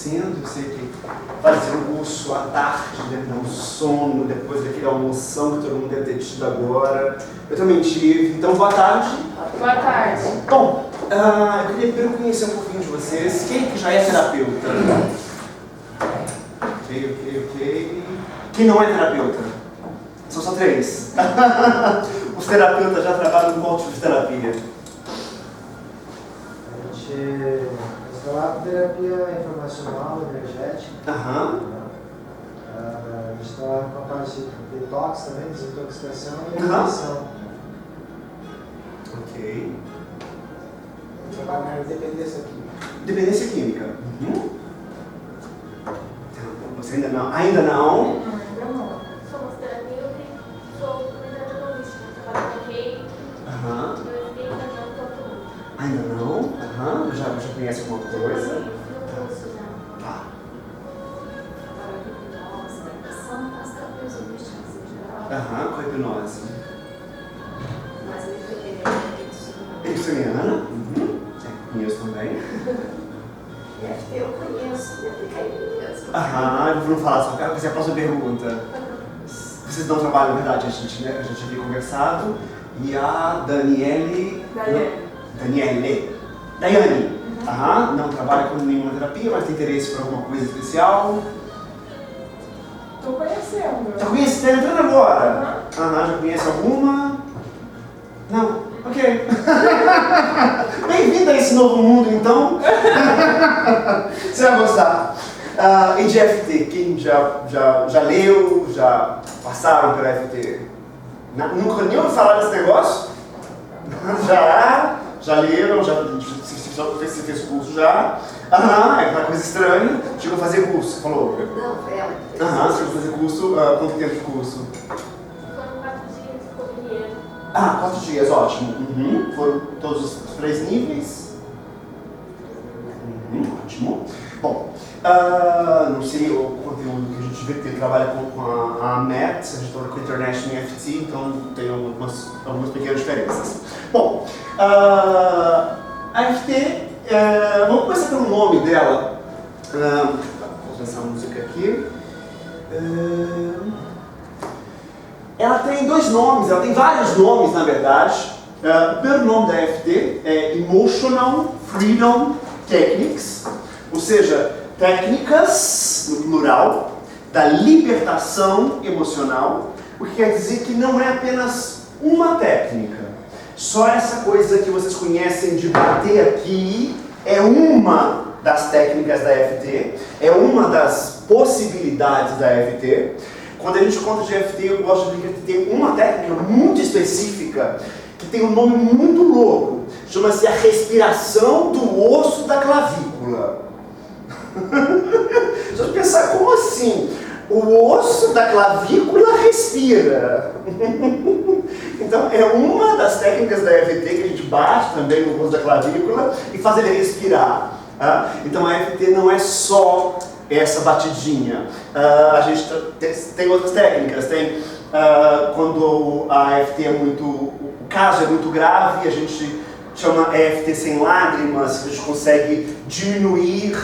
acontecendo. Eu sei que fazer um curso à tarde deve dar um sono, depois daquele almoção que todo mundo deve ter tido agora. Eu também tive. Então, boa tarde. Boa tarde. Bom, eu queria primeiro conhecer um pouquinho de vocês. Quem que já é terapeuta? Ok. Quem não é terapeuta? São só 3. Os terapeutas já trabalham com qual tipo de terapia? A gente trabalha com terapia informacional, energética. Aham. A gente trabalha com a parte de detox também, desintoxicação e alimentação. Ok. Trabalha na dependência química. Dependência química. Você ainda não? Ainda não? Ainda não. Somos terapeuta e sou coordenadora holística. Trabalho com reiki. Aham. Eu tenho reunião com todo mundo. Ainda não? Aham. Já conhece alguma coisa? No curso já. Tá. Trabalho com hipnose, meditação, as terapias holísticas em geral. Aham, com a hipnose. Mas eu dependendo Ericksoniana? Conheço também. eu conheço, eu fiquei mesmo. Aham, vamos falar só, quero fazer a próxima pergunta. Vocês não trabalham, na verdade, a gente havia conversado. E a Daiane. Aham, não trabalha com nenhuma terapia, mas tem interesse por alguma coisa especial. Tô conhecendo. Já conhece, tá entrando agora? Aham, já conhece alguma? Não? Ok. Bem-vindo a esse novo mundo, então. Você vai gostar. E de FT, quem já leu, já passaram pela FT? Nunca nem ouviu falar desse negócio? Já leram, você fez curso já. É uma coisa estranha. Chegou a fazer curso, falou? Não, foi ela. Chegou a fazer curso, quanto tempo de curso? Foram 4 dias de correria. 4 dias, ótimo. Foram todos os 3 níveis? Ótimo. Bom, não sei o conteúdo que a gente vê que trabalha com a MET, a gente trabalha com a International EFT, então tem algumas pequenas diferenças. Bom, a EFT, vamos começar pelo nome dela. Vou lançar a música aqui. Ela tem 2 nomes, ela tem vários nomes na verdade. O primeiro nome da EFT é Emotional Freedom Techniques, ou seja, técnicas, no plural, da libertação emocional, o que quer dizer que não é apenas uma técnica. Só essa coisa que vocês conhecem de bater aqui é uma das técnicas da EFT, é uma das possibilidades da EFT. Quando a gente conta de EFT, eu gosto de dizer que tem uma técnica muito específica, que tem um nome muito louco, chama-se a respiração do osso da clavícula. Deixa eu pensar, como assim? O osso da clavícula respira. Então é uma das técnicas da EFT que a gente bate também no osso da clavícula e faz ele respirar. Então a EFT não é só essa batidinha. A gente tem outras técnicas. Tem quando a EFT o caso é muito grave, a gente chama EFT sem lágrimas, a gente consegue diminuir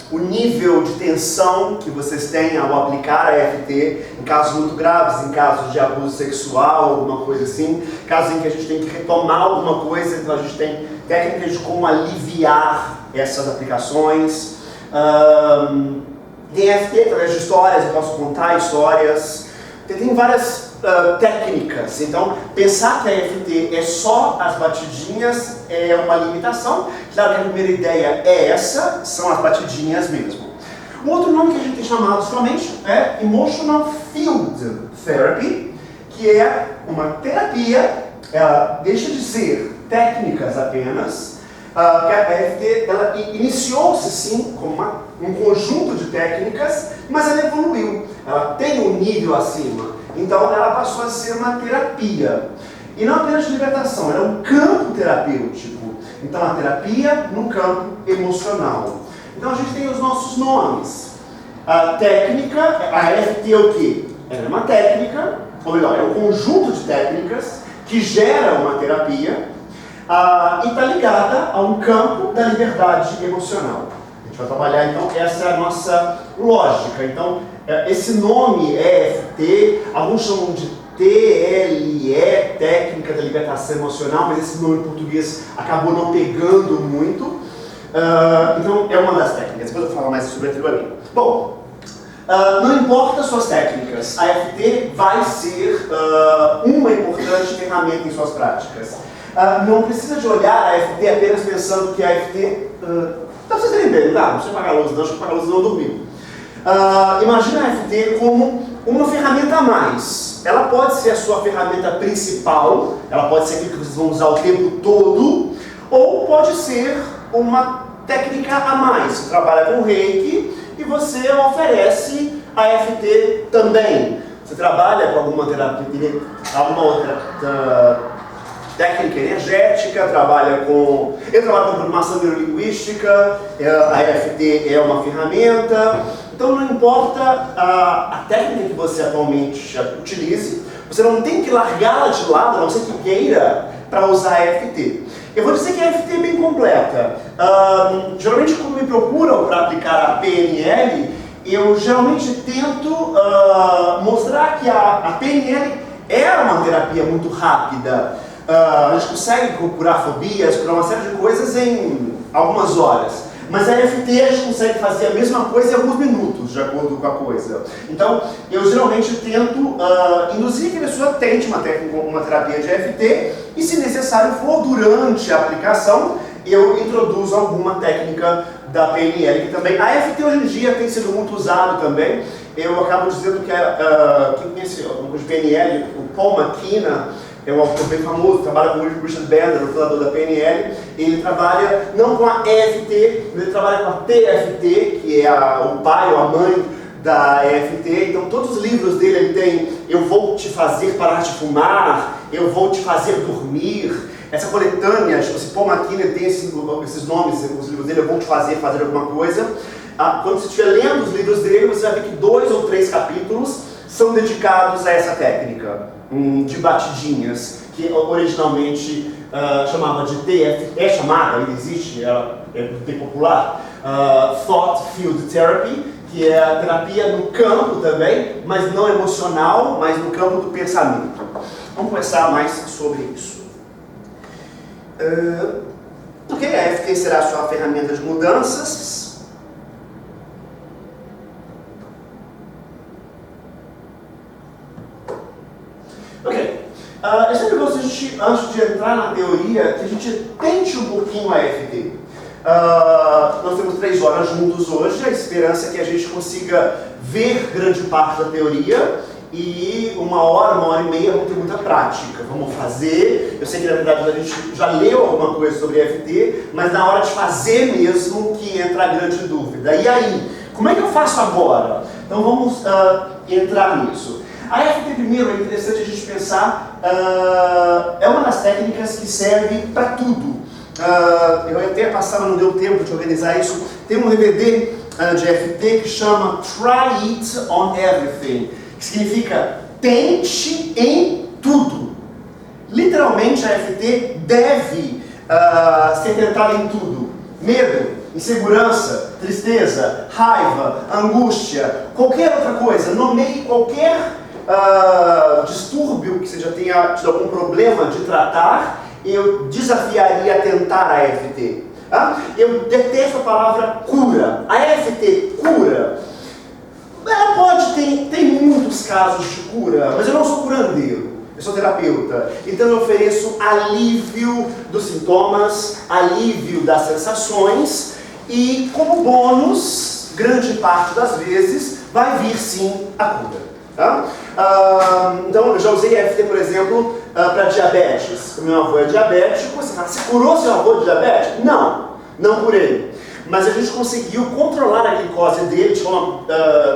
o nível de tensão que vocês têm ao aplicar a EFT em casos muito graves, em casos de abuso sexual, alguma coisa assim, casos em que a gente tem que retomar alguma coisa, então a gente tem técnicas de como aliviar essas aplicações. Tem EFT através de histórias, eu posso contar histórias, tem várias técnicas, então pensar que a EFT é só as batidinhas é uma limitação. Claro que a primeira ideia é essa, são as batidinhas mesmo. Um outro nome que a gente tem chamado somente é Emotional Field Therapy, que é uma terapia, ela deixa de ser técnicas apenas. A EFT ela iniciou-se sim como um conjunto de técnicas, mas ela evoluiu, ela tem um nível acima. Então ela passou a ser uma terapia. E não apenas de libertação, era um campo terapêutico. Então a terapia no campo emocional. Então a gente tem os nossos nomes. A técnica, a EFT é o quê? Ela é uma técnica, ou melhor, é um conjunto de técnicas que gera uma terapia e está ligada a um campo da liberdade emocional. A gente gente vai trabalhar, então, essa é a nossa lógica. Então, esse nome EFT, alguns chamam de TLE, Técnica da Libertação Emocional, mas esse nome em português acabou não pegando muito. Então, é uma das técnicas. Depois eu vou falar mais sobre aquilo ali. Bom, não importa as suas técnicas, a EFT vai ser uma importante ferramenta em suas práticas. Não precisa de olhar a EFT apenas pensando que a EFT... dá pra vocês terem bem, não dá? Não precisa pagar a luz, não, acho que pagar a luz não dormiu. Imagina a EFT como uma ferramenta a mais. Ela pode ser a sua ferramenta principal, ela pode ser aquilo que vocês vão usar o tempo todo, ou pode ser uma técnica a mais. Você trabalha com Reiki e você oferece a EFT também. Você trabalha com alguma terapia, alguma outra técnica energética, eu trabalho com programação neurolinguística, a EFT é uma ferramenta. Então não importa a técnica que você atualmente utilize, você não tem que largá-la de lado, a não ser que queira, para usar a EFT. Eu vou dizer que a EFT é bem completa. Geralmente quando me procuram para aplicar a PNL, eu geralmente tento mostrar que a PNL é uma terapia muito rápida. A gente consegue curar fobias, curar uma série de coisas em algumas horas. Mas a EFT a gente consegue fazer a mesma coisa em alguns minutos, de acordo com a coisa. Então, eu geralmente tento induzir que a pessoa tente uma terapia de EFT e, se necessário for, durante a aplicação, eu introduzo alguma técnica da PNL, que também... A EFT hoje em dia tem sido muito usado também. Eu acabo dizendo que quem conhece alguma coisa de PNL, o Paul McKenna, é um autor bem famoso, trabalha com o Richard Bandler, o fundador da PNL. Ele trabalha não com a EFT, mas ele trabalha com a TFT, que é o pai ou a mãe da EFT. Então todos os livros dele ele tem Eu Vou Te Fazer Parar de Fumar, Eu Vou Te Fazer Dormir. Essa coletânea, se Paul McKenna tem esses nomes nos livros dele, Eu Vou Te Fazer Alguma Coisa. Quando você estiver lendo os livros dele, você vai ver que 2 ou 3 capítulos são dedicados a essa técnica de batidinhas, que originalmente chamava de TF, chamada, ainda existe, é bem popular, Thought Field Therapy, que é a terapia no campo também, mas não emocional, mas no campo do pensamento. Vamos conversar mais sobre isso. Por que a EFT será a sua ferramenta de mudanças? Ok. Eu sempre gosto de, antes de entrar na teoria, que a gente tente um pouquinho a EFT. Nós temos 3 horas juntos hoje, a esperança é que a gente consiga ver grande parte da teoria e 1 hora e meia vamos ter muita prática. Vamos fazer, eu sei que na verdade a gente já leu alguma coisa sobre EFT, mas na hora de fazer mesmo que entra a grande dúvida. E aí, como é que eu faço agora? Então vamos entrar nisso. A EFT, primeiro, é interessante a gente pensar, é uma das técnicas que serve para tudo. Eu até passar, mas não deu tempo de organizar isso. Tem um DVD de EFT que chama Try It on Everything, que significa tente em tudo. Literalmente, a EFT deve ser tentada em tudo. Medo, insegurança, tristeza, raiva, angústia, qualquer outra coisa. Nomeie qualquer distúrbio que você já tenha tido algum problema de tratar, eu desafiaria a tentar a EFT. Eu detesto a palavra cura. A EFT cura, ela pode ter muitos casos de cura, mas eu não sou curandeiro, eu sou terapeuta. Então eu ofereço alívio dos sintomas, alívio das sensações e, como bônus, grande parte das vezes, vai vir sim a cura. Então, eu já usei EFT, por exemplo, para diabetes. O meu avô é diabético. Você fala, você curou seu avô de diabetes? Não, não curei. Mas a gente conseguiu controlar a glicose dele de forma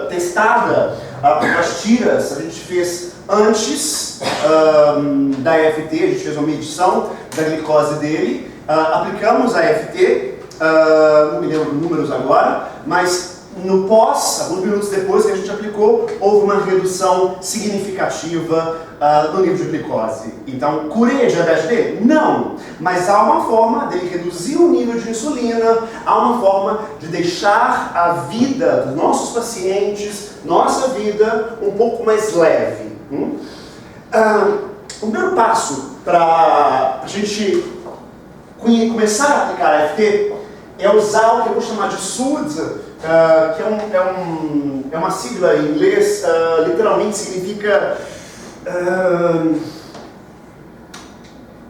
testada com as tiras. A gente fez antes da EFT, a gente fez uma medição da glicose dele. Aplicamos a EFT, não me lembro dos números agora, mas no pós, alguns minutos depois que a gente aplicou, houve uma redução significativa no nível de glicose. Então, curei a diabetes dele? Não. Mas há uma forma dele reduzir o nível de insulina, há uma forma de deixar a vida dos nossos pacientes, nossa vida, um pouco mais leve. O primeiro passo para a gente começar a aplicar a AFT é usar o que eu vou chamar de SUDS, que é uma sigla em inglês, literalmente significa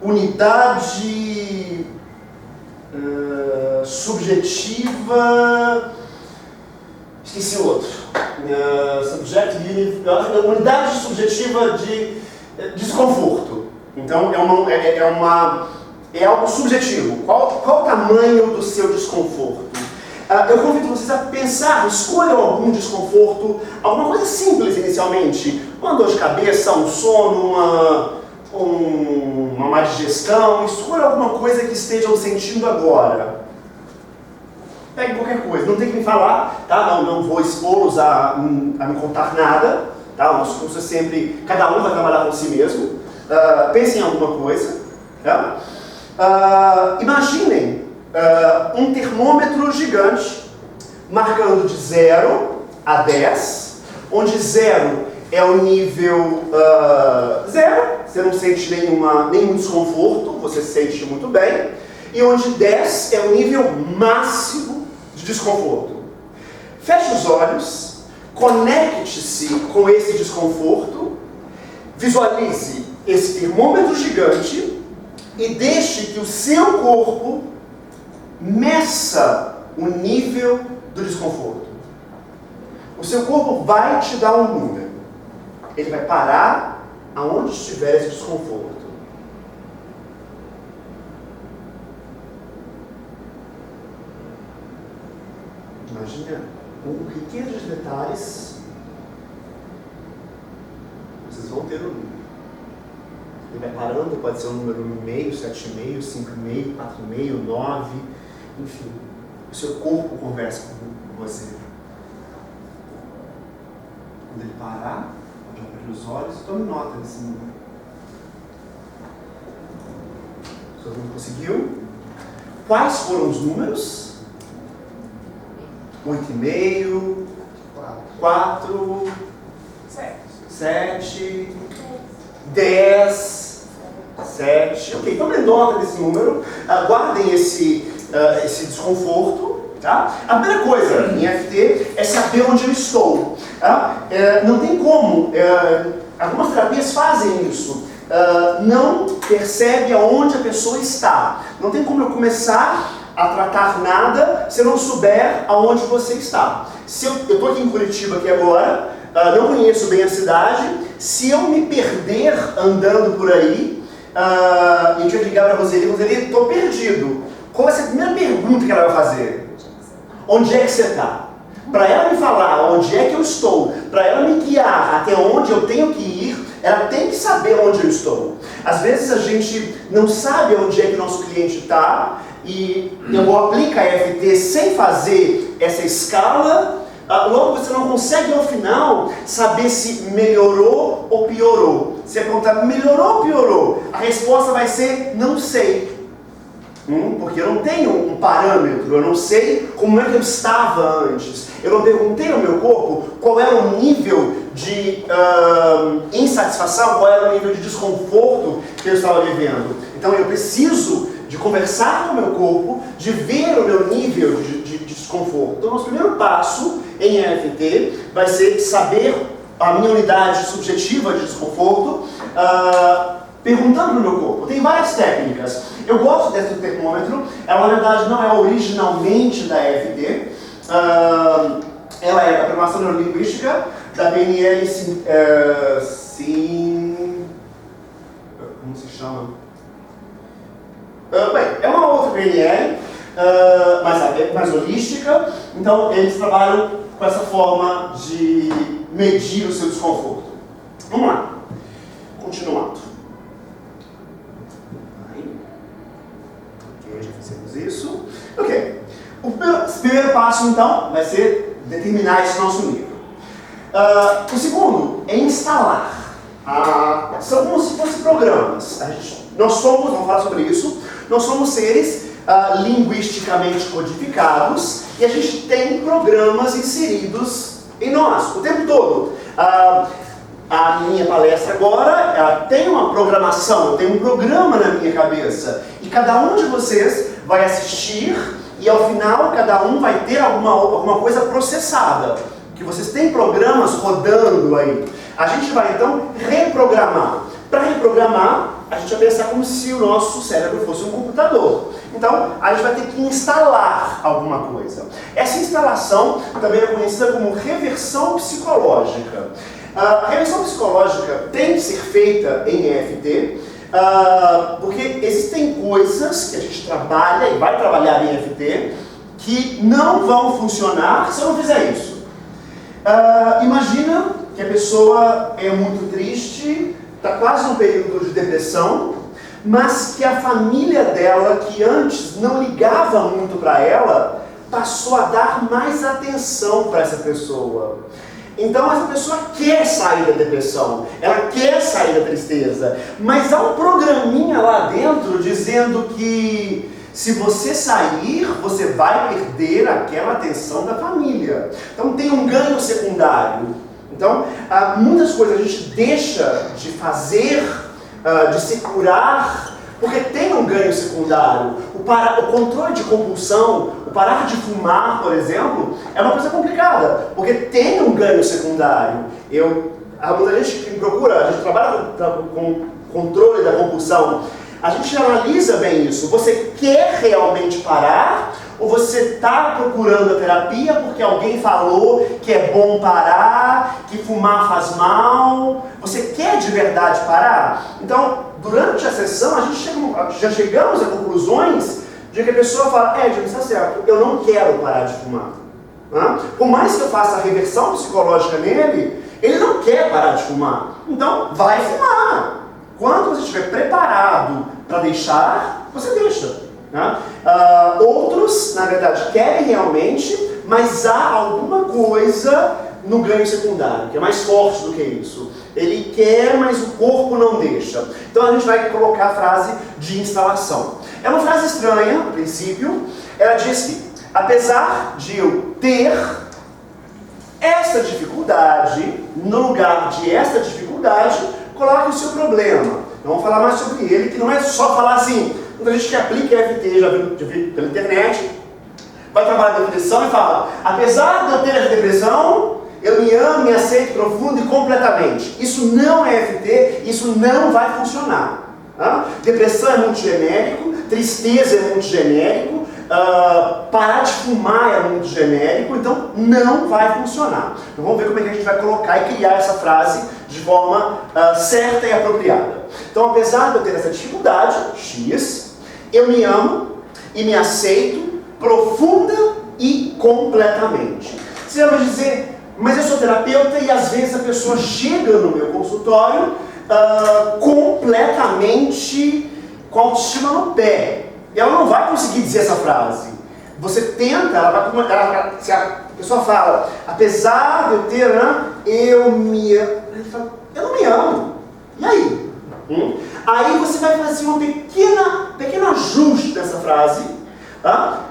unidade subjetiva, esqueci o outro, unidade subjetiva de desconforto. Então é algo subjetivo. Qual o tamanho do seu desconforto? Eu convido vocês a pensar, escolham algum desconforto, alguma coisa simples inicialmente, uma dor de cabeça, um sono, uma má digestão, escolha alguma coisa que estejam sentindo agora. Pegue qualquer coisa, não tem que me falar, tá? Não vou expô-los a me contar nada, tá? O nosso curso é sempre, cada um vai trabalhar com si mesmo. Pensem em alguma coisa, tá? Imaginem um termômetro gigante marcando de 0 a 10, onde 0 é o nível 0, você não sente nenhum desconforto, você se sente muito bem, e onde 10 é o nível máximo de desconforto. Feche os olhos, conecte-se com esse desconforto, visualize esse termômetro gigante e deixe que o seu corpo meça o nível do desconforto. O seu corpo vai te dar um número. Ele vai parar aonde estiver esse desconforto. Imagina com riqueza de detalhes, vocês vão ter um número. Ele vai parando, pode ser um número 1,5, 7,5, 5,5, 4,5, 9, enfim. O seu corpo conversa com você. Quando ele parar, pode abrir os olhos e tome nota desse número. Todo mundo conseguiu? Quais foram os números? 8,5, 4, 7, 10, 7. Ok, tome nota desse número, guardem esse desconforto. Tá? A primeira coisa em FT é saber onde eu estou. Tá? Não tem como, algumas terapias fazem isso. Não percebe aonde a pessoa está. Não tem como eu começar a tratar nada se eu não souber aonde você está. Se eu estou aqui em Curitiba aqui agora, não conheço bem a cidade, se eu me perder andando por aí, e a gente vai ligar para a Roseli, estou perdido. Qual vai ser a primeira pergunta que ela vai fazer? Onde é que você está? Para ela me falar onde é que eu estou, para ela me guiar até onde eu tenho que ir, ela tem que saber onde eu estou. Às vezes a gente não sabe onde é que o nosso cliente está, e eu aplico a EFT sem fazer essa escala, logo você não consegue ao final saber se melhorou ou piorou. Se você perguntar melhorou ou piorou, a resposta vai ser não sei. Porque eu não tenho um parâmetro, eu não sei como é que eu estava antes. Eu não perguntei ao meu corpo qual era o nível de insatisfação, qual era o nível de desconforto que eu estava vivendo. Então eu preciso de conversar com o meu corpo, de ver o meu nível de desconforto. Então nosso primeiro passo em EFT vai ser saber a minha unidade subjetiva de desconforto, perguntando no meu corpo. Tem várias técnicas. Eu gosto desse termômetro. Ela, na verdade, não é originalmente da EFT. Ela é da programação neurolinguística da PNL como se chama? Bem, é uma outra PNL, mais holística. Então, eles trabalham com essa forma de medir o seu desconforto. Vamos lá. Continuando. Ok, já fizemos isso. Ok. O primeiro passo, então, vai ser determinar esse nosso nível. O segundo é instalar. São como se fossem programas. Nós somos, vamos falar sobre isso, nós somos seres linguisticamente codificados e a gente tem programas inseridos em nós o tempo todo. A minha palestra agora, ela tem uma programação, eu tenho um programa na minha cabeça. E cada um de vocês vai assistir e ao final cada um vai ter alguma coisa processada. Que vocês têm programas rodando aí. A gente vai então reprogramar. Para reprogramar, a gente vai pensar como se o nosso cérebro fosse um computador. Então, a gente vai ter que instalar alguma coisa. Essa instalação também é conhecida como reversão psicológica. A reversão psicológica tem que ser feita em EFT, porque existem coisas que a gente trabalha e vai trabalhar em EFT que não vão funcionar se eu não fizer isso. Imagina que a pessoa é muito triste, está quase num período de depressão, mas que a família dela, que antes não ligava muito para ela, passou a dar mais atenção para essa pessoa. Então essa pessoa quer sair da depressão, ela quer sair da tristeza, mas há um programinha lá dentro dizendo que se você sair, você vai perder aquela atenção da família. Então tem um ganho secundário. Então muitas coisas a gente deixa de fazer, de se curar, porque tem um ganho secundário. O controle de compulsão, o parar de fumar, por exemplo, é uma coisa complicada, porque tem um ganho secundário. A gente que procura, a gente trabalha com controle da compulsão, a gente analisa bem isso. Você quer realmente parar ou você está procurando a terapia porque alguém falou que é bom parar, que fumar faz mal? Você quer de verdade parar? Então, durante a sessão, a gente já chegamos a conclusões de que a pessoa fala, Edson, está certo, eu não quero parar de fumar. Por mais que eu faça a reversão psicológica nele, ele não quer parar de fumar. Então, vai fumar. Quando você estiver preparado para deixar, você deixa. Outros, na verdade, querem realmente, mas há alguma coisa no ganho secundário, que é mais forte do que isso. Ele quer, mas o corpo não deixa. Então a gente vai colocar a frase de instalação. É uma frase estranha, a princípio. Ela diz que, apesar de eu ter essa dificuldade, no lugar de essa dificuldade, coloque o seu problema. Vamos falar mais sobre ele, que não é só falar assim. Muita gente que aplica EFT, já viu pela internet, vai trabalhar com depressão e fala, apesar de eu ter essa depressão, eu me amo, me aceito profundo e completamente. Isso não é EFT, isso não vai funcionar. Depressão é muito genérico, tristeza é muito genérico, parar de fumar é muito genérico, então não vai funcionar. Então vamos ver como é que a gente vai colocar e criar essa frase de forma certa e apropriada. Então, apesar de eu ter essa dificuldade, X, eu me amo e me aceito profunda e completamente. Você vai dizer, mas eu sou terapeuta e às vezes a pessoa chega no meu consultório completamente com a autoestima no pé. E ela não vai conseguir dizer essa frase. Você tenta, se a pessoa fala, apesar de eu ter, eu não me amo. E aí? Aí você vai fazer um pequeno ajuste dessa frase,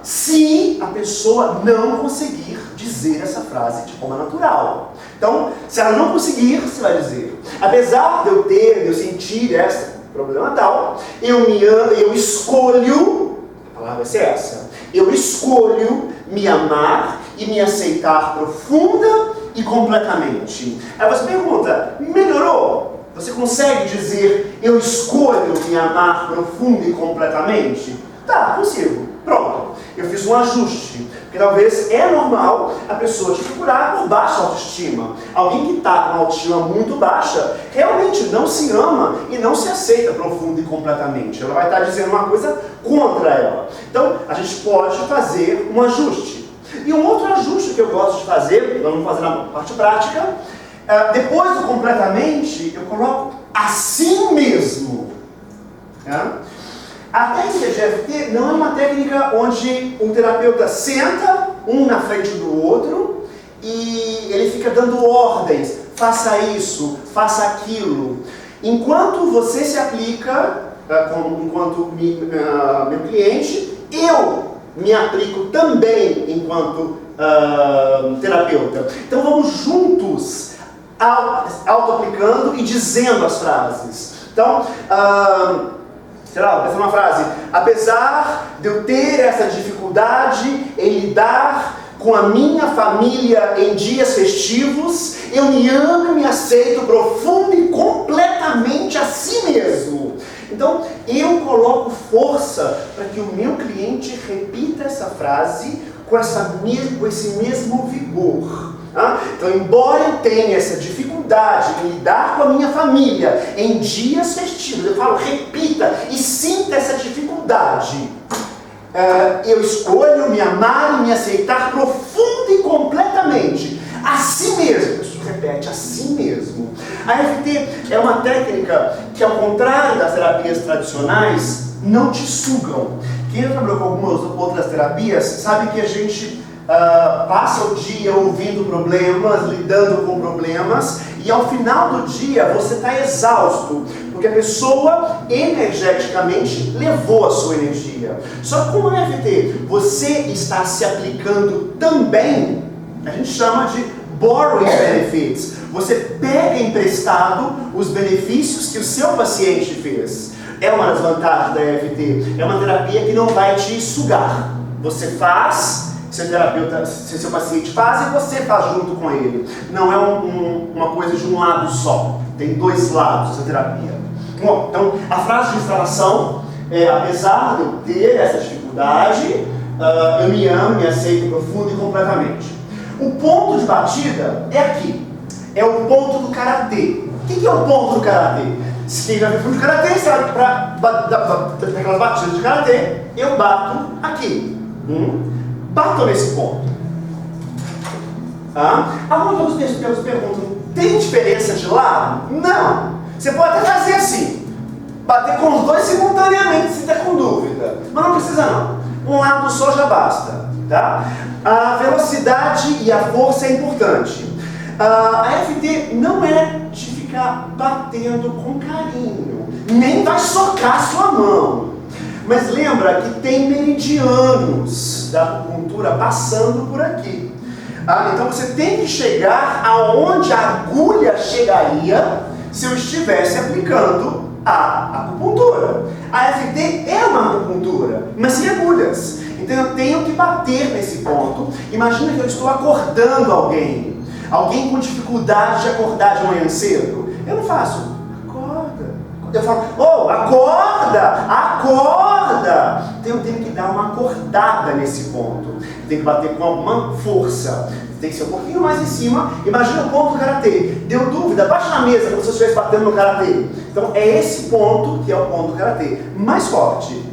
se a pessoa não conseguir dizer essa frase de forma natural. Então, se ela não conseguir, você vai dizer, apesar de eu sentir esse problema tal, eu me amo, eu escolho, a palavra vai ser essa, eu escolho me amar e me aceitar profunda e completamente. Aí você pergunta, melhorou? Você consegue dizer, eu escolho me amar profunda e completamente? Tá, consigo. Pronto. Eu fiz um ajuste. Porque talvez é normal a pessoa te procurar por baixa autoestima. Alguém que está com uma autoestima muito baixa, realmente não se ama e não se aceita profunda e completamente. Ela vai estar dizendo uma coisa contra ela. Então, a gente pode fazer um ajuste. E um outro ajuste que eu gosto de fazer, vamos fazer na parte prática, depois do completamente, eu coloco assim mesmo. A técnica de EFT não é uma técnica onde um terapeuta senta um na frente do outro ele fica dando ordens, faça isso, faça aquilo. Enquanto você se aplica, enquanto meu cliente, eu me aplico também enquanto terapeuta. Então vamos juntos auto-aplicando e dizendo as frases. Então, sei lá, essa é uma frase: apesar de eu ter essa dificuldade em lidar com a minha família em dias festivos, eu me amo e me aceito profundo e completamente a si mesmo. Então, eu coloco força para que o meu cliente repita essa frase com esse mesmo vigor. Então, embora eu tenha essa dificuldade em lidar com a minha família em dias festivos, eu falo, repita e sinta essa dificuldade. Eu escolho me amar e me aceitar profunda e completamente a si mesmo. Isso repete, a si mesmo. A EFT é uma técnica que, ao contrário das terapias tradicionais, não te sugam. Quem já trabalhou com algumas outras terapias sabe que a gente passa o dia ouvindo problemas, lidando com problemas, e ao final do dia você está exausto, porque a pessoa energeticamente levou a sua energia. Só que com o EFT você está se aplicando também, a gente chama de borrowing benefits. Você pega emprestado os benefícios que o seu paciente fez. É uma das vantagens da EFT. É uma terapia que não vai te sugar. Você faz, seu paciente faz e você faz junto com ele. Não é uma coisa de um lado só. Tem dois lados essa terapia. Bom, então a frase de instalação é: apesar de eu ter essa dificuldade, eu me amo, me aceito profundo e completamente. O ponto de batida é aqui. É o ponto do karatê. O que é o ponto do karatê? Quem já viu filme de karatê sabe, para aquelas batidas de karatê, eu bato aqui. Bato nesse ponto. Algumas pessoas perguntam: tem diferença de lado? Não. Você pode até fazer assim, bater com os dois simultaneamente se está com dúvida, mas não precisa não. Um lado só já basta, tá? A velocidade e a força é importante. A EFT não é de ficar batendo com carinho, nem vai socar sua mão. Mas lembra que tem meridianos da acupuntura passando por aqui. Então você tem que chegar aonde a agulha chegaria se eu estivesse aplicando a acupuntura. A EFT é uma acupuntura, mas sem agulhas. Então eu tenho que bater nesse ponto. Imagina que eu estou acordando alguém com dificuldade de acordar de manhã cedo. Eu não faço, acorda. Eu falo, acorda, acorda. Então eu tenho que dar uma acordada nesse ponto. Eu tenho que bater com alguma força. Tem que ser um pouquinho mais em cima. Imagina o ponto do karatê. Deu dúvida? Baixa na mesa como se você estivesse batendo no karatê. Então é esse ponto que é o ponto do karatê. Mais forte,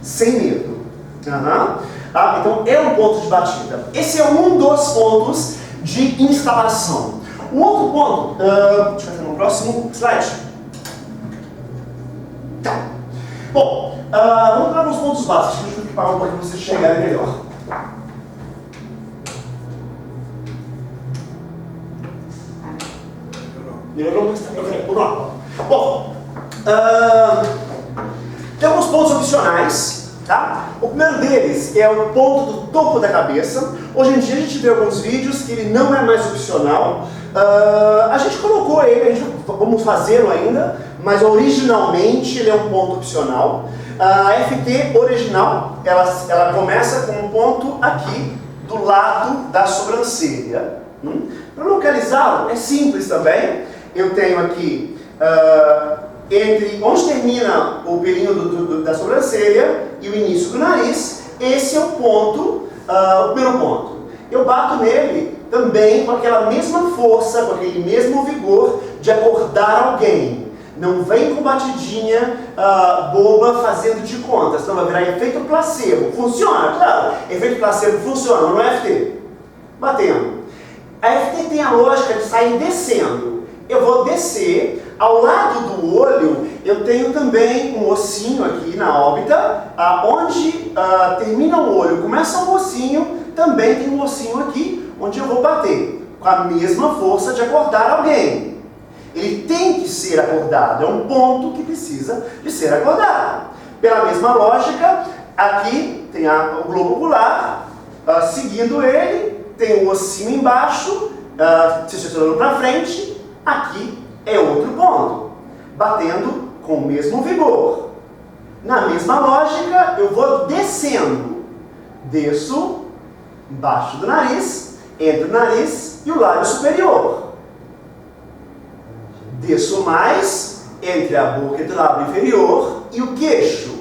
sem medo. Então é um ponto de batida. Esse é um dos pontos de instalação. O outro ponto, deixa eu fazer no próximo slide. Tá. Bom, vamos para alguns pontos básicos. Deixa eu equipar um pouquinho para vocês chegarem melhor. Bom, tem alguns pontos opcionais, tá? O primeiro deles é o ponto do topo da cabeça. Hoje em dia a gente vê alguns vídeos que ele não é mais opcional. A gente colocou ele, vamos fazê-lo ainda, mas originalmente ele é um ponto opcional. A FT original, ela começa com um ponto aqui, do lado da sobrancelha. Para localizá-lo é simples também. Eu tenho aqui, entre onde termina o pelinho da sobrancelha e o início do nariz, esse é o ponto, o primeiro ponto. Eu bato nele também com aquela mesma força, com aquele mesmo vigor de acordar alguém. Não vem com batidinha boba fazendo de conta, senão vai virar efeito placebo. Funciona, claro. Efeito placebo funciona, não é FT. Batendo. A FT tem a lógica de sair descendo. Eu vou descer, ao lado do olho, eu tenho também um ossinho aqui na órbita, onde termina o olho, começa um ossinho, também tem um ossinho aqui, onde eu vou bater com a mesma força de acordar alguém. Ele tem que ser acordado, é um ponto que precisa de ser acordado. Pela mesma lógica, aqui tem o globo ocular, seguindo ele, tem o ossinho embaixo, se estruturando para frente, aqui é outro ponto, batendo com o mesmo vigor. Na mesma lógica, eu vou descendo, desço embaixo do nariz, entre o nariz e o lábio superior. Desço mais entre a boca do lábio inferior e o queixo.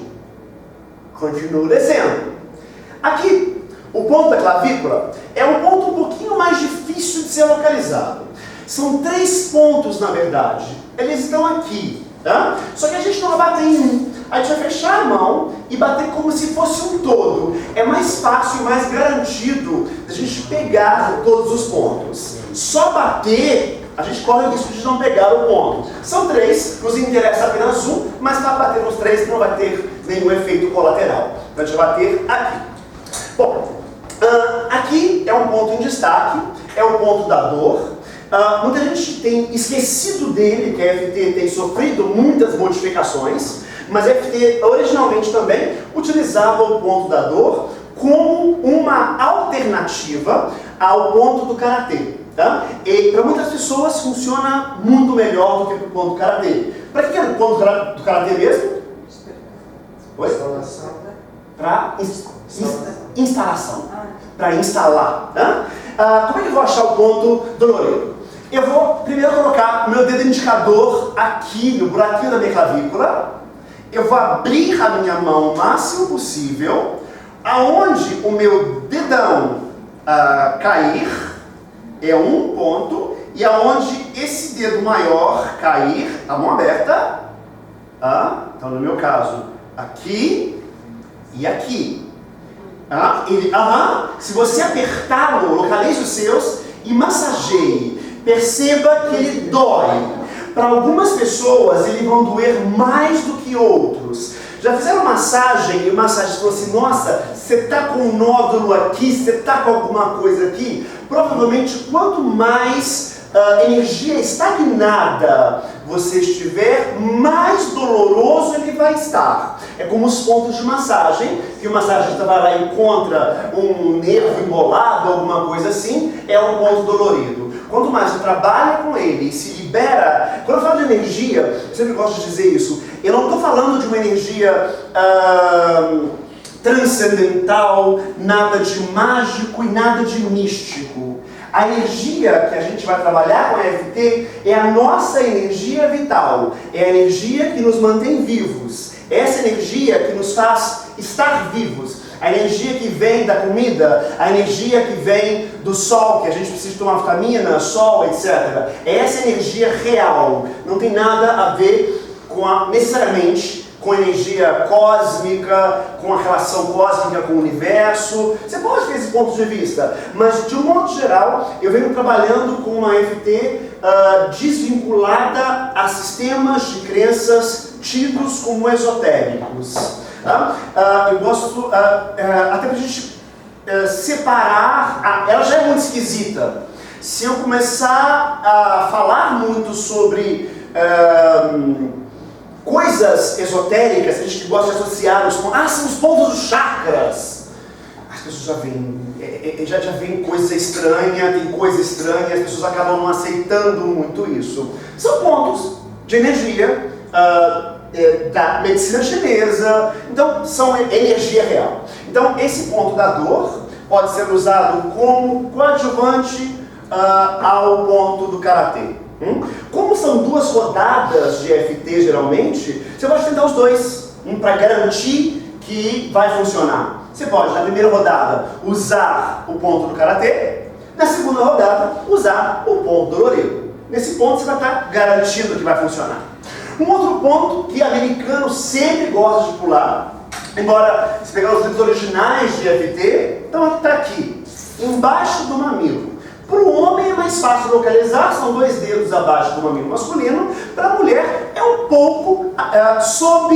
Continuo descendo. Aqui, o ponto da clavícula é um ponto um pouquinho mais difícil de ser localizado. São 3 pontos, na verdade. Eles estão aqui, tá? Só que a gente não vai bater em um. A gente vai fechar a mão e bater como se fosse um todo. É mais fácil e mais garantido a gente pegar todos os pontos. Só bater, a gente corre o risco de não pegar o ponto. São 3, nos interessa apenas um, mas para bater nos 3 não vai ter nenhum efeito colateral. Então a gente vai bater aqui. Bom, aqui é um ponto em destaque, é o ponto da dor. Muita gente tem esquecido dele, que a FT tem sofrido muitas modificações, mas a FT originalmente também utilizava o ponto da dor como uma alternativa ao ponto do karatê. Tá? E para muitas pessoas funciona muito melhor do que o ponto do karatê. Para que é o ponto do karatê mesmo? Instalação. Para instalação. Para instalar. Tá? Como é que eu vou achar o ponto dolorido? Eu vou primeiro colocar o meu dedo indicador aqui no buraquinho da minha clavícula. Eu vou abrir a minha mão o máximo possível, aonde o meu dedão cair é um ponto, e aonde esse dedo maior cair, a mão aberta, então no meu caso, aqui e aqui. Se você apertá-lo, localize os seus e massageie. Perceba que ele dói. Para algumas pessoas, eles vão doer mais do que outros. Já fizeram massagem e o massagista falou assim: nossa, você está com um nódulo aqui, você está com alguma coisa aqui? Provavelmente, quanto mais energia estagnada você estiver, mais doloroso ele vai estar. É como os pontos de massagem, que o massagista vai lá e encontra um nervo embolado, alguma coisa assim, é um ponto dolorido. Quanto mais você trabalha com ele e se libera... Quando eu falo de energia, eu sempre gosto de dizer isso, eu não estou falando de uma energia transcendental, nada de mágico e nada de místico. A energia que a gente vai trabalhar com a EFT é a nossa energia vital, é a energia que nos mantém vivos, é essa energia que nos faz estar vivos, a energia que vem da comida, a energia que vem do sol, que a gente precisa tomar vitamina, sol, etc. É essa energia real, não tem nada a ver com necessariamente com energia cósmica, com a relação cósmica com o universo. Você pode ter esse ponto de vista, mas de um modo geral, eu venho trabalhando com uma EFT desvinculada a sistemas de crenças tidos como esotéricos. Eu gosto, até para a gente separar, ela já é muito esquisita. Se eu começar a falar muito sobre coisas esotéricas, a gente gosta de associar os pontos, são os pontos dos chakras. As pessoas já veem coisa estranha, tem coisa estranha, as pessoas acabam não aceitando muito isso. São pontos de energia da medicina chinesa, então são energia real. Então esse ponto da dor pode ser usado como coadjuvante ao ponto do karatê. Como são 2 rodadas de EFT geralmente, você pode tentar os 2, para garantir que vai funcionar. Você pode, na primeira rodada, usar o ponto do karatê, na segunda rodada, usar o ponto dolorido. Nesse ponto você vai estar garantido que vai funcionar. Um outro ponto que americano sempre gosta de pular, embora se pegar os livros originais de EFT, então está aqui, embaixo do mamilo. Para o homem é mais fácil localizar, são 2 dedos abaixo do mamilo masculino. Para a mulher é um pouco sob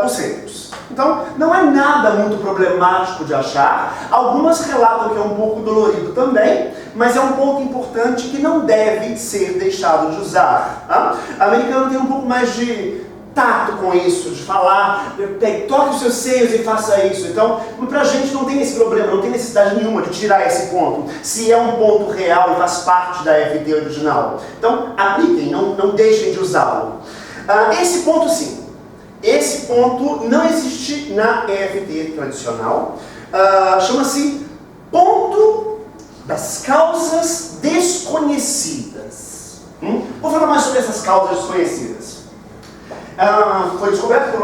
os seios. Então não é nada muito problemático de achar. Algumas relatam que é um pouco dolorido também, mas é um ponto importante que não deve ser deixado de usar. Tá? A americana tem um pouco mais de tato com isso, de falar, toque os seus seios e faça isso. Então, pra gente não tem esse problema, não tem necessidade nenhuma de tirar esse ponto, se é um ponto real e faz parte da EFT original. Então, apliquem, não deixem de usá-lo. Esse ponto sim, esse ponto não existe na EFT tradicional, chama-se ponto das causas desconhecidas. Vou falar mais sobre essas causas desconhecidas. Foi descoberto por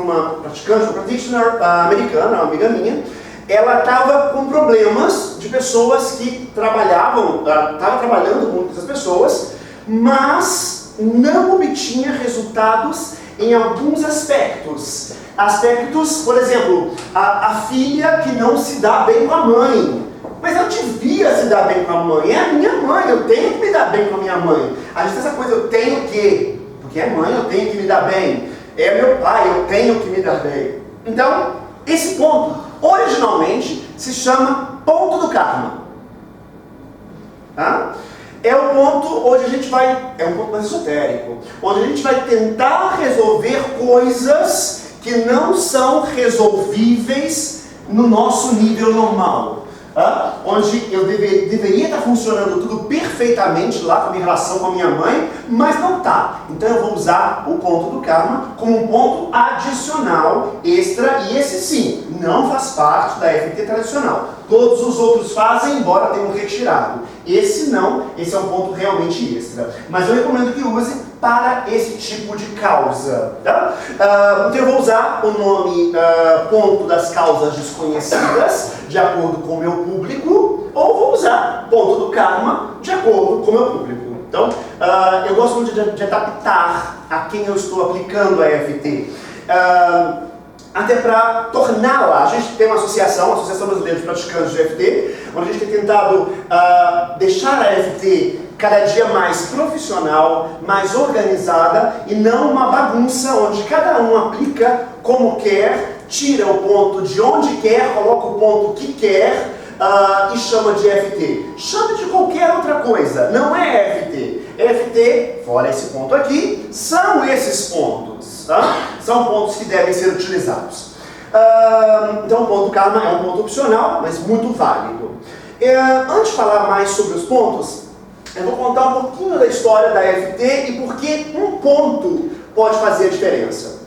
uma praticante, uma practitioner americana, uma amiga minha. Ela estava com problemas de pessoas que trabalhavam, estava trabalhando com muitas pessoas, mas não obtinha resultados em alguns aspectos. Aspectos, por exemplo, a filha que não se dá bem com a mãe. Mas eu devia se dar bem com a mãe, é a minha mãe, eu tenho que me dar bem com a minha mãe. A gente tem essa coisa, eu tenho que, porque é mãe, eu tenho que me dar bem. É meu pai, eu tenho que me dar bem. Então, esse ponto, originalmente, se chama ponto do karma. Tá? É o ponto onde a gente vai, é um ponto mais esotérico, onde a gente vai tentar resolver coisas que não são resolvíveis no nosso nível normal. Onde eu deveria estar funcionando tudo perfeitamente lá com a minha relação com a minha mãe, mas não está. Então eu vou usar o ponto do karma como um ponto adicional, extra, e esse sim, não faz parte da EFT tradicional. Todos os outros fazem, embora tenham retirado. Esse não, esse é um ponto realmente extra. Mas eu recomendo que use para esse tipo de causa. Tá? Então eu vou usar o nome ponto das causas desconhecidas, de acordo com o meu público, ou vou usar ponto do karma, de acordo com o meu público. Então, eu gosto muito de adaptar a quem eu estou aplicando a EFT. Até para torná-la, a gente tem uma associação, a Associação Brasileira de Praticantes de EFT, onde a gente tem tentado deixar a EFT cada dia mais profissional, mais organizada e não uma bagunça onde cada um aplica como quer, tira o ponto de onde quer, coloca o ponto que quer e chama de EFT. Chame de qualquer outra coisa, não é EFT. EFT, fora esse ponto aqui, são esses pontos. Tá? São pontos que devem ser utilizados. Então o ponto do karma é um ponto opcional, mas muito válido. Antes de falar mais sobre os pontos, eu vou contar um pouquinho da história da EFT e por que um ponto pode fazer a diferença.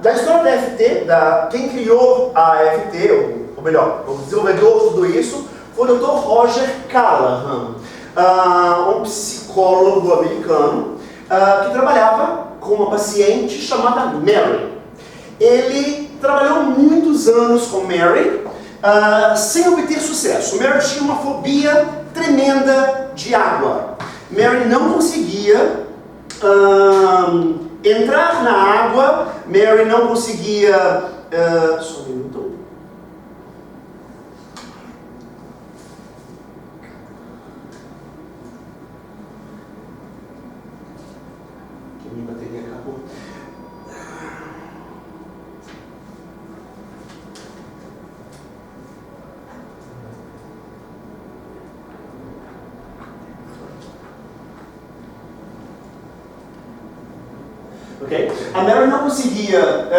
Da história da EFT, quem criou a EFT, ou melhor, o desenvolvedor de tudo isso, foi o Dr. Roger Callahan, um psicólogo americano que trabalhava com uma paciente chamada Mary. Ele trabalhou muitos anos com Mary sem obter sucesso. Mary tinha uma fobia tremenda de água. Mary não conseguia entrar na água, Mary não conseguia... só um minuto. Minha bateria acabou. Okay? A Mary não conseguia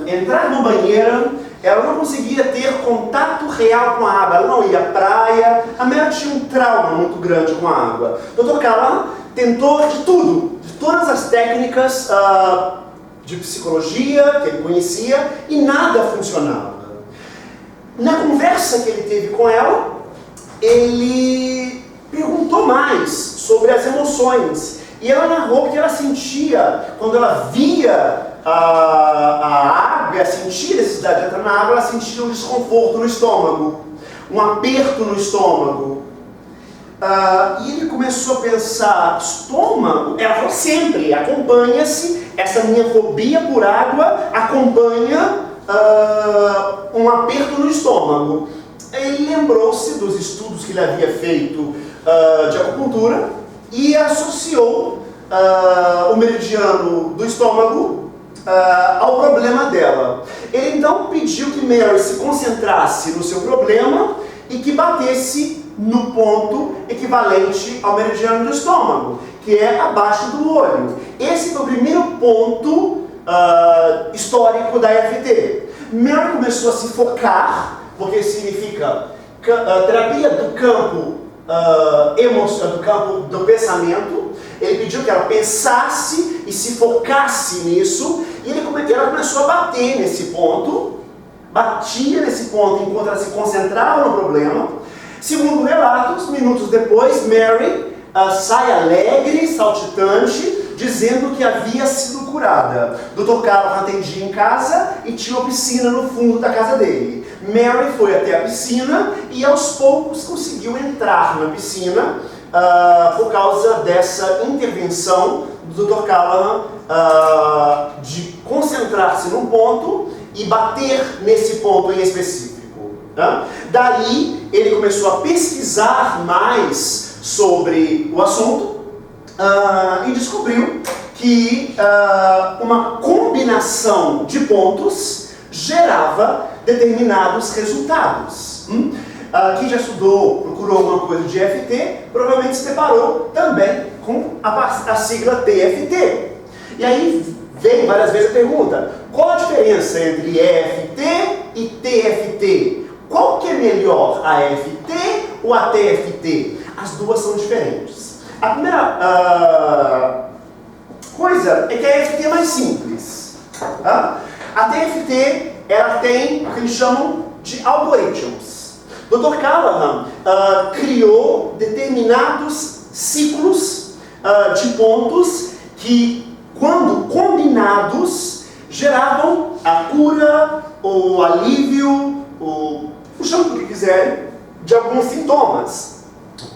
entrar no banheiro, ela não conseguia ter contato real com a água, ela não ia à praia. A Mary tinha um trauma muito grande com a água. O Dr. Callahan tentou de tudo, de todas as técnicas de psicologia que ele conhecia e nada funcionava. Na conversa que ele teve com ela, ele perguntou mais sobre as emoções. E ela narrou que ela sentia, quando ela via a água, sentia a necessidade de entrar na água, ela sentia um desconforto no estômago, um aperto no estômago. E ele começou a pensar, estômago? Ela falou, sempre, acompanha-se, essa minha fobia por água acompanha um aperto no estômago. Ele lembrou-se dos estudos que ele havia feito de acupuntura, e associou o meridiano do estômago ao problema dela. Ele então pediu que Mary se concentrasse no seu problema e que batesse no ponto equivalente ao meridiano do estômago, que é abaixo do olho. Esse foi o primeiro ponto histórico da EFT. Mary começou a se focar, porque significa terapia do campo do campo do pensamento. Ele pediu que ela pensasse e se focasse nisso, e ela começou a bater nesse ponto, batia nesse ponto enquanto ela se concentrava no problema. Segundo relatos, minutos depois, Mary sai alegre, saltitante, dizendo que havia sido curada. Dr. Carl atendia em casa e tinha uma piscina no fundo da casa dele. Mary foi até a piscina e aos poucos conseguiu entrar na piscina por causa dessa intervenção do Dr. Callahan de concentrar-se num ponto e bater nesse ponto em específico. Tá? Daí ele começou a pesquisar mais sobre o assunto e descobriu que uma combinação de pontos gerava determinados resultados. Quem já estudou, procurou alguma coisa de EFT, provavelmente se deparou também com a sigla TFT. E aí vem várias vezes a pergunta: qual a diferença entre EFT e TFT? Qual que é melhor, a EFT ou a TFT? As duas são diferentes. A primeira coisa é que a EFT é mais simples. A TFT ela tem o que eles chamam de algoritmos. Dr. Callahan criou determinados ciclos de pontos que, quando combinados, geravam a cura, ou alívio, ou chame do que quiserem, de alguns sintomas.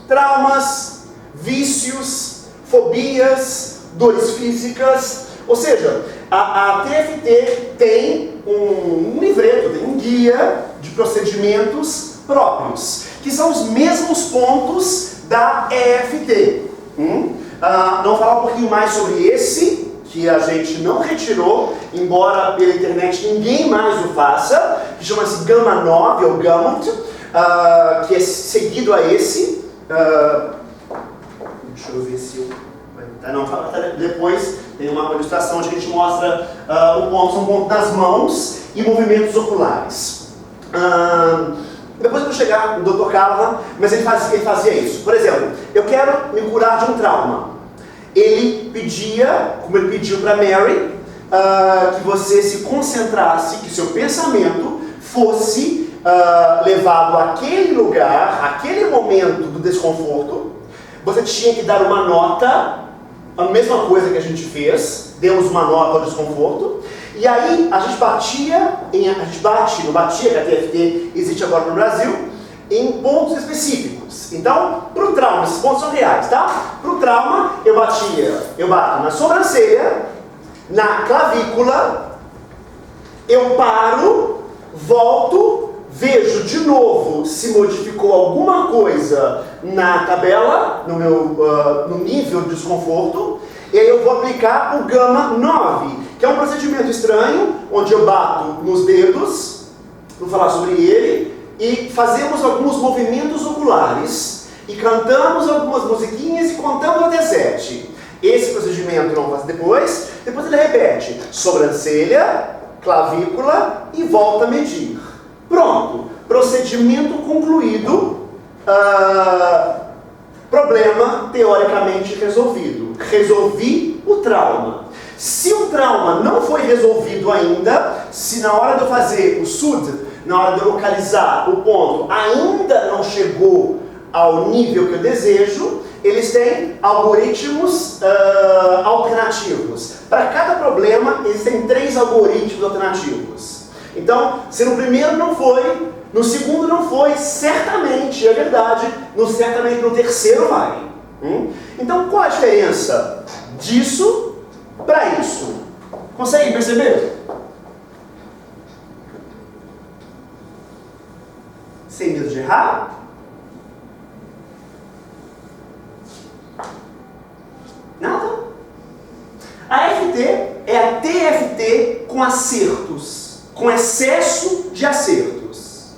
Traumas, vícios, fobias, dores físicas. Ou seja, a TFT tem um livreto, tem um guia de procedimentos próprios, que são os mesmos pontos da EFT. Vamos falar um pouquinho mais sobre esse, que a gente não retirou, embora pela internet ninguém mais o faça, que chama-se Gamma 9 ou Gamut, que é seguido a esse. Deixa eu ver se eu... Não, depois tem uma ilustração onde a gente mostra um ponto nas mãos e movimentos oculares. Depois eu vou chegar no Dr. Callahan, mas ele fazia isso. Por exemplo, eu quero me curar de um trauma. Ele pedia, como ele pediu para Mary, que você se concentrasse, que seu pensamento fosse levado àquele lugar, àquele momento do desconforto. Você tinha que dar uma nota, a mesma coisa que a gente fez, demos uma nota ao desconforto. E aí a gente batia, que a TFT existe agora no Brasil, em pontos específicos. Então, para o trauma, esses pontos são reais, tá? Para o trauma, eu bato na sobrancelha, na clavícula, eu paro, volto, vejo de novo se modificou alguma coisa na tabela, no nível de desconforto, e aí eu vou aplicar o Gamma 9, que é um procedimento estranho, onde eu bato nos dedos, vou falar sobre ele, e fazemos alguns movimentos oculares, e cantamos algumas musiquinhas e contamos até 7. Esse procedimento eu vou fazer depois ele repete, sobrancelha, clavícula e volta a medir. Pronto, procedimento concluído, problema teoricamente resolvido. Resolvi o trauma. Se o trauma não foi resolvido ainda, se na hora de eu fazer o SUD, na hora de eu localizar o ponto, ainda não chegou ao nível que eu desejo, eles têm algoritmos alternativos. Para cada problema, existem 3 algoritmos alternativos. Então, se no primeiro não foi, no segundo não foi, certamente é verdade, certamente no terceiro vai. Então, qual a diferença disso para isso? Conseguem perceber? Sem medo de errar? Nada? A EFT é a TFT com acertos, com excesso de acertos.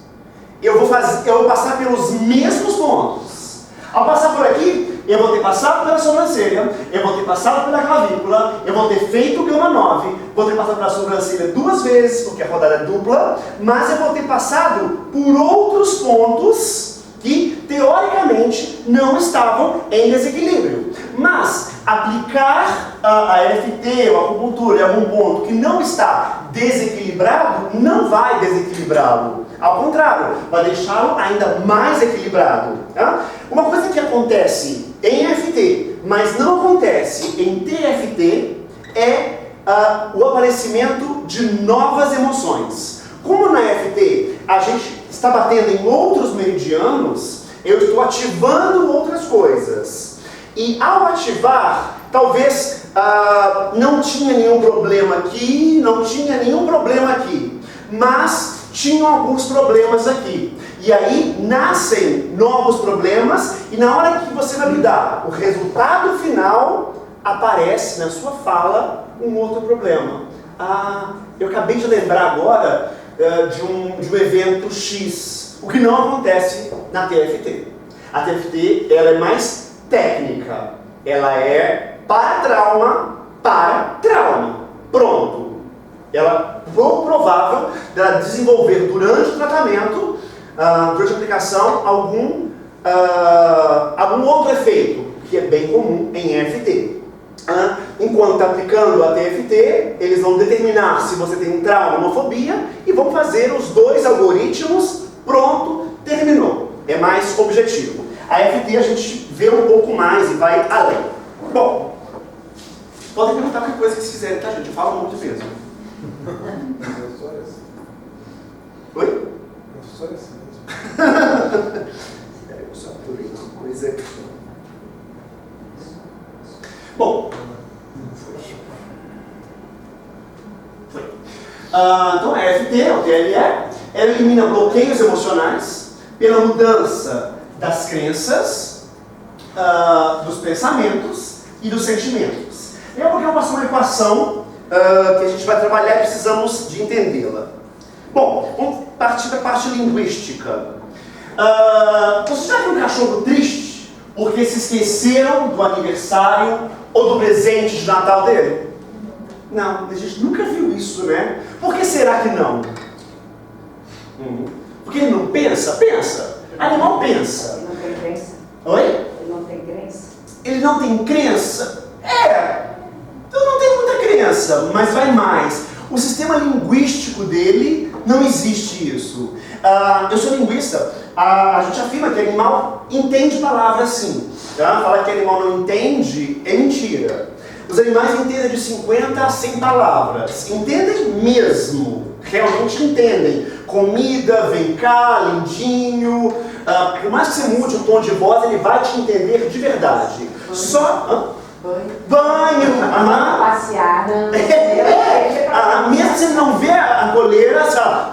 eu vou passar pelos mesmos pontos. Ao passar por aqui, eu vou ter passado pela sobrancelha, eu vou ter passado pela clavícula, eu vou ter feito gama 9, vou ter passado pela sobrancelha 2 vezes, porque a rodada é dupla, mas eu vou ter passado por outros pontos que, teoricamente, não estavam em desequilíbrio. Mas aplicar a LFT ou a acupuntura em algum ponto que não está desequilibrado, não vai desequilibrá-lo. Ao contrário, vai deixá-lo ainda mais equilibrado. Tá? Uma coisa que acontece em EFT, mas não acontece em TFT, é o aparecimento de novas emoções. Como na EFT a gente está batendo em outros meridianos, eu estou ativando outras coisas. E ao ativar, talvez não tinha nenhum problema aqui, não tinha nenhum problema aqui, mas tinham alguns problemas aqui. E aí nascem novos problemas e na hora que você vai me dar o resultado final, aparece na sua fala um outro problema. Eu acabei de lembrar agora de um evento X, o que não acontece na TFT. A TFT ela é mais técnica, ela é para trauma, pronto. Ela é pouco provável dela desenvolver durante o tratamento, durante a aplicação, algum outro efeito, que é bem comum em EFT. Enquanto está aplicando a TFT, eles vão determinar se você tem um trauma ou uma fobia e vão fazer os 2 algoritmos, pronto, terminou. É mais objetivo. A EFT a gente vê um pouco mais e vai além. Bom, podem perguntar qualquer coisa que vocês quiserem, tá, gente? Eu falo muito mesmo. Oi? Professor é assim mesmo. Eu só apurei uma coisa aqui. Bom. Foi. Então a EFT, o TLE, ela elimina bloqueios emocionais pela mudança das crenças, dos pensamentos e dos sentimentos. E é porque eu passo uma equação que a gente vai trabalhar e precisamos de entendê-la. Bom, vamos partir da parte linguística. Você já viu um cachorro triste porque se esqueceram do aniversário ou do presente de Natal dele? Não, a gente nunca viu isso, né? Por que será que não? Porque ele não pensa? Pensa. Animal pensa. Ele não tem crença? Oi? Ele não tem crença? Ele não tem crença? Eu não tenho muita crença, mas vai mais. O sistema linguístico dele não existe isso. Eu sou linguista, a gente afirma que animal entende palavras sim. Tá? Falar que animal não entende é mentira. Os animais entendem de 50 a 100 palavras. Entendem mesmo. Realmente entendem. Comida, vem cá, lindinho. Por mais que você mude o tom de voz, ele vai te entender de verdade. Só... Banho! Passear, não. Mesmo se ele não vê a coleira,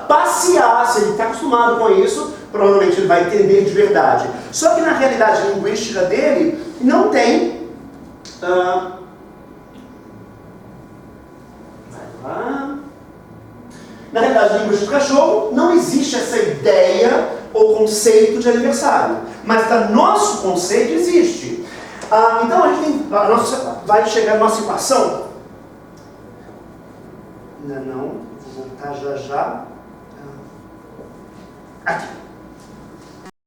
passear, se ele está acostumado com isso, provavelmente ele vai entender de verdade. Só que na realidade linguística dele, não tem... Na realidade linguística do cachorro, não existe essa ideia ou conceito de aniversário. Mas no nosso conceito existe. Então a gente tem, vai chegar a nossa equação. Não, vou voltar já. Aqui.